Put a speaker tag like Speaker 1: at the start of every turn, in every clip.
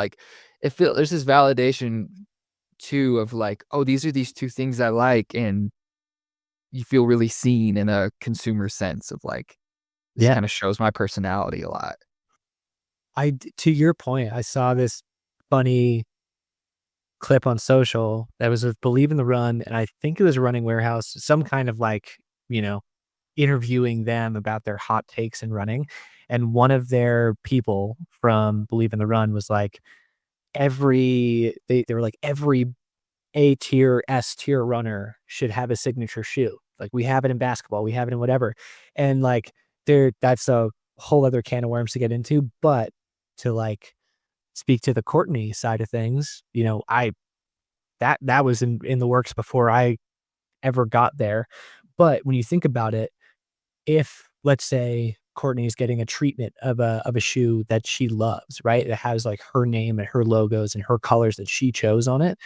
Speaker 1: Like, there's this validation too of like, "Oh, these are these 2 things I like," and you feel really seen in a consumer sense of like, "This
Speaker 2: Yeah.
Speaker 1: kinda shows my personality a lot."
Speaker 2: To your point, I saw this funny clip on social that was with Believe in the Run, and I think it was Running Warehouse, some kind of like, you know, interviewing them about their hot takes in running. And one of their people from Believe in the Run was like, they were like, every A tier, S tier runner should have a signature shoe. Like we have it in basketball, we have it in whatever. And like that's a whole other can of worms to get into. But to like speak to the Courtney side of things, that was in the works before I ever got there. But when you think about it, if let's say Courtney is getting a treatment of a shoe that she loves, right? It has like her name and her logos and her colors that she chose on it.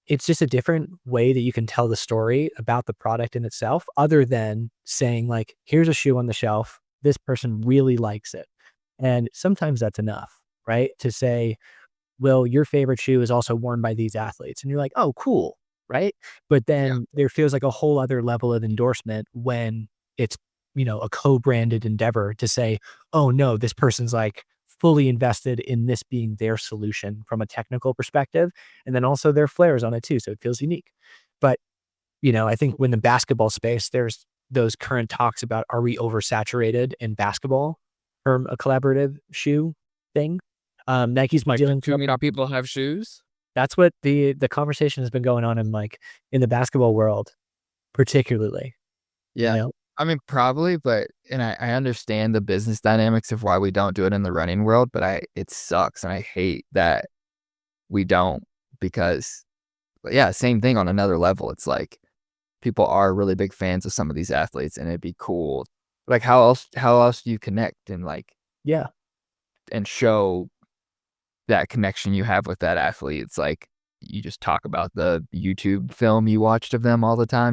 Speaker 2: It's just a different way that you can tell the story about the product in itself, other than saying like, here's a shoe on the shelf. This person really likes it. And sometimes that's enough, right? To say, well, your favorite shoe is also worn by these athletes. And you're like, oh, cool. Right. But
Speaker 1: Yeah.
Speaker 2: then there feels like a whole other level of endorsement when it's, a co-branded endeavor to say, oh no, this person's like fully invested in this being their solution from a technical perspective. And then also their flares on it too. So it feels unique. But, I think when the basketball space, there's those current talks about, are we oversaturated in basketball from a collaborative shoe thing? Nike's
Speaker 1: Like,
Speaker 2: dealing
Speaker 1: too many people have shoes?
Speaker 2: that's what the conversation has been going on in, like, in the basketball world, particularly, you
Speaker 1: Yeah.
Speaker 2: know?
Speaker 1: I mean, probably, but and I understand the business dynamics of why we don't do it in the running world, but it sucks, and I hate that we don't because but yeah, same thing on another level. It's like people are really big fans of some of these athletes, and it'd be cool. Like, how else do you connect and, like
Speaker 2: Yeah.
Speaker 1: and show that connection you have with that athlete? It's like, you just talk about the YouTube film you watched of them all the time.